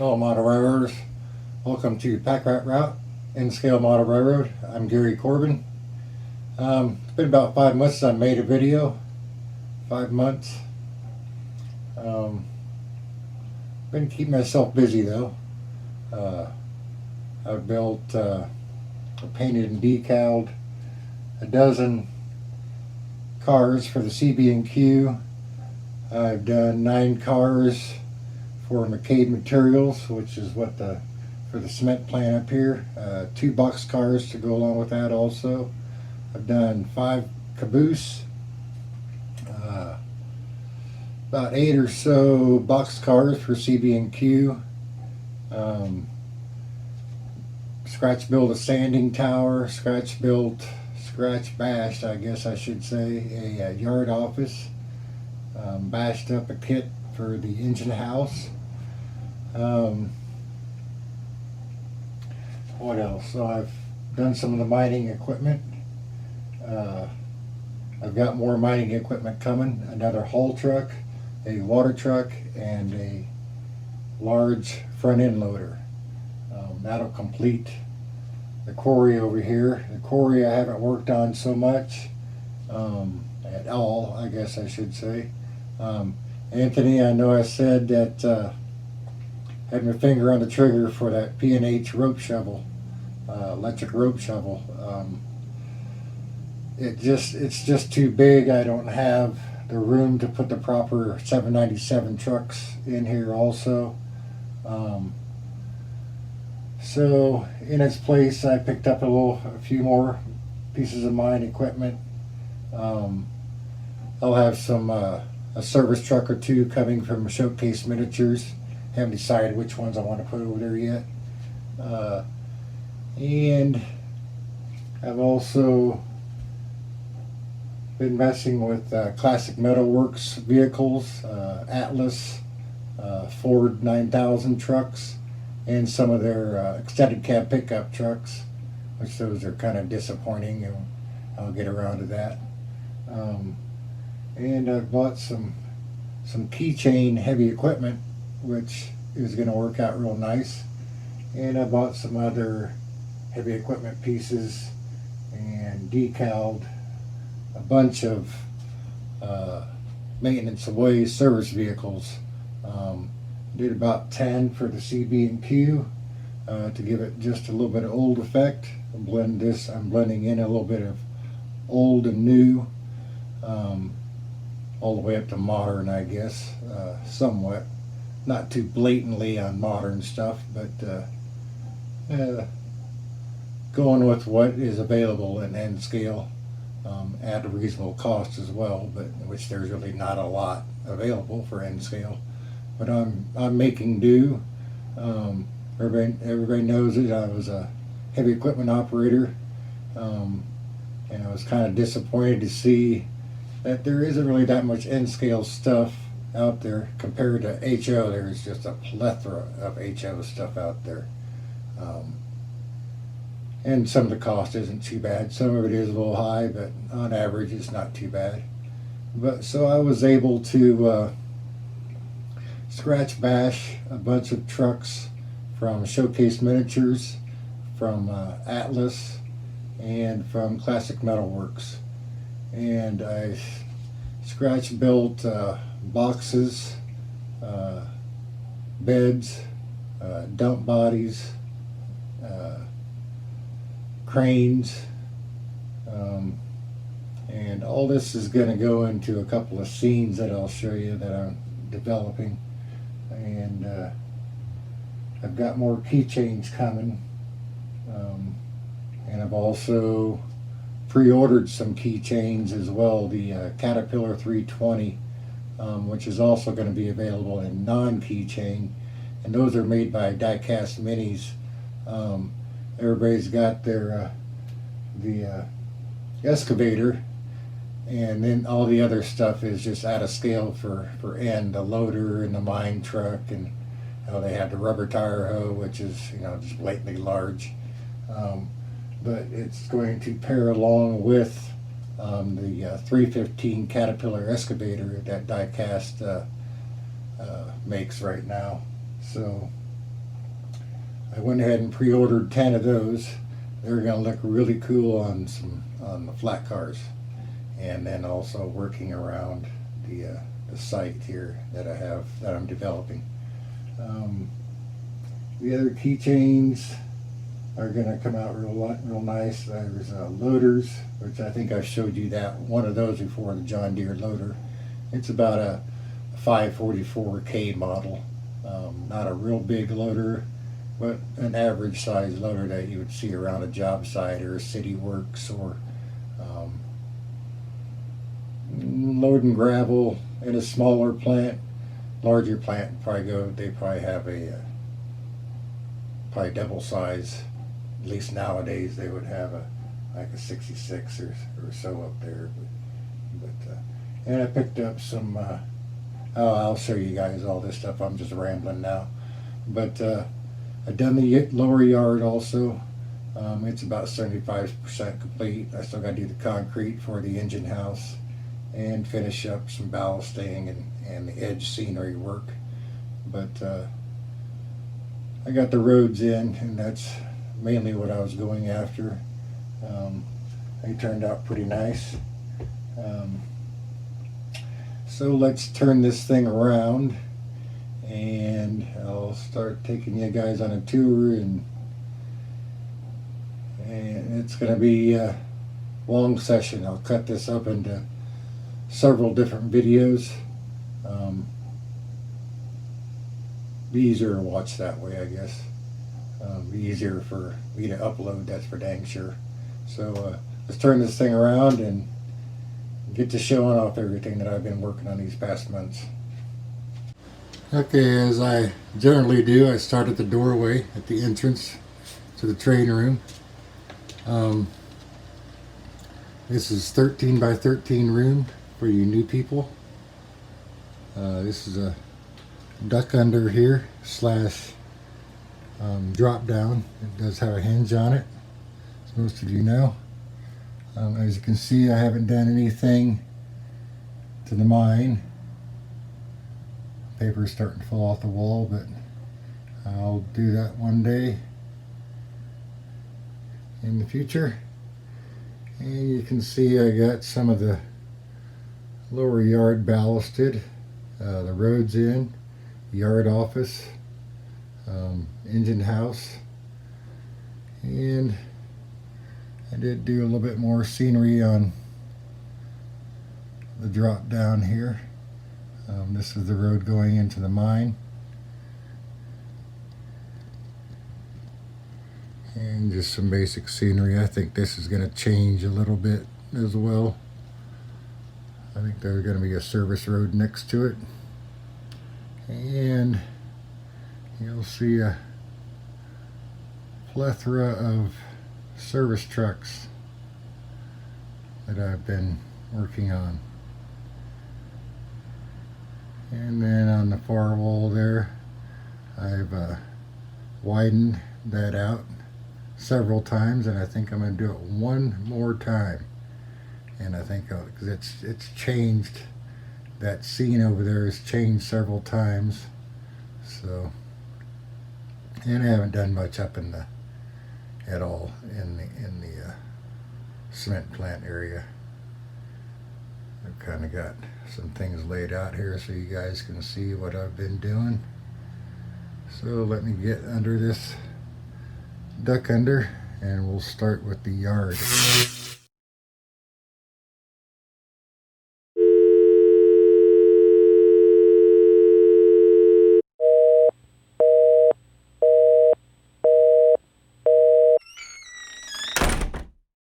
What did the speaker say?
Hello model railroaders, welcome to Pack Rat Route, N-Scale Model Railroad. I'm Gary Corbin. It's been about 5 months since I made a video. 5 months. Been keeping myself busy though. I've built, painted and decaled a dozen cars for the CB&Q. I've done 9 cars for McCabe Materials, which is what for the cement plant up here. 2 box cars to go along with that also. I've done 5 caboose, about 8 or so box cars for CB&Q. Scratch built a sanding tower, scratch bashed, I guess I should say, a yard office. Bashed up a kit for the engine house. What else? So I've done some of the mining equipment. I've got more mining equipment coming. Another haul truck, a water truck, and a large front end loader. That'll complete the quarry over here. The quarry I haven't worked on so much at all, I guess I should say. Anthony, I know I said that had my finger on the trigger for that P&H rope shovel, electric rope shovel. It's just too big. I don't have the room to put the proper 797 trucks in here also. So in its place, I picked up a few more pieces of mine equipment. I'll have some a service truck or 2 coming from Showcase Miniatures. Haven't decided which ones I want to put over there yet. And I've also been messing with Classic Metalworks vehicles, Atlas, Ford 9000 trucks, and some of their extended cab pickup trucks, which those are kind of disappointing, and I'll get around to that. And I've bought some keychain heavy equipment, which is going to work out real nice. And I bought some other heavy equipment pieces and decaled a bunch of maintenance away service vehicles. Did about 10 for the CB&Q to give it just a little bit of old effect. I'm blending in a little bit of old and new, all the way up to modern, I guess, somewhat. Not too blatantly on modern stuff, but going with what is available in N-Scale at a reasonable cost as well, but which there's really not a lot available for N-Scale. But I'm making do. Everybody knows it. I was a heavy equipment operator, and I was kind of disappointed to see that there isn't really that much N-Scale stuff out there compared to HO. There's just a plethora of HO stuff out there, and some of the cost isn't too bad. Some of it is a little high, but on average it's not too bad. But so I was able to scratch bash a bunch of trucks from Showcase Miniatures, from Atlas, and from Classic Metalworks. And I scratch built boxes, beds, dump bodies, cranes, and all this is going to go into a couple of scenes that I'll show you that I'm developing. And I've got more keychains coming, and I've also pre-ordered some keychains as well, the Caterpillar 320, which is also going to be available in non-keychain, and those are made by Die-Cast Minis. Everybody's got their the excavator, and then all the other stuff is just out of scale for N, the loader and the mine truck, and they have the rubber tire hoe, which is just blatantly large. But it's going to pair along with the 315 Caterpillar excavator that Die-Cast makes right now. So I went ahead and pre-ordered 10 of those. They're going to look really cool on the flat cars. And then also working around the site here that I'm developing. The other keychains are going to come out real nice. There's loaders, which I think I showed you one of those before, the John Deere loader. It's about a 544K model. Not a real big loader, but an average size loader that you would see around a job site or a city works, or loading gravel in a smaller plant. Larger plant they probably have a probably double size. At least nowadays they would have like a 66 or so up there. And I picked up some I'll show you guys all this stuff. I'm just rambling now. But I've done the lower yard also. It's about 75% complete. I still got to do the concrete for the engine house and finish up some ballasting and the edge scenery work. But I got the roads in, and that's mainly what I was going after. They turned out pretty nice. So let's turn this thing around, and I'll start taking you guys on a tour, and it's going to be a long session. I'll cut this up into several different videos. Be easier to watch that way, I guess. Be easier for me to upload, that's for dang sure. So let's turn this thing around and get to showing off everything that I've been working on these past months. Okay, as I generally do, I start at the doorway at the entrance to the train room. This is 13 by 13 room for you new people. This is a duck under here slash drop down. It does have a hinge on it, as most of you know. As you can see, I haven't done anything to the mine. Paper's starting to fall off the wall, but I'll do that one day in the future. And you can see I got some of the lower yard ballasted, the roads in, yard office, engine house, and I did do a little bit more scenery on the drop down here. This is the road going into the mine, and just some basic scenery. I think this is going to change a little bit as well. I think there's going to be a service road next to it, and you'll see a plethora of service trucks that I've been working on. And then on the far wall there, I've widened that out several times, and I think I'm going to do it one more time. And I think because it's changed, that scene over there has changed several times. So, and I haven't done much up in at all in the cement plant area. I've kind of got some things laid out here so you guys can see what I've been doing. So let me get under this duck under, and we'll start with the yard.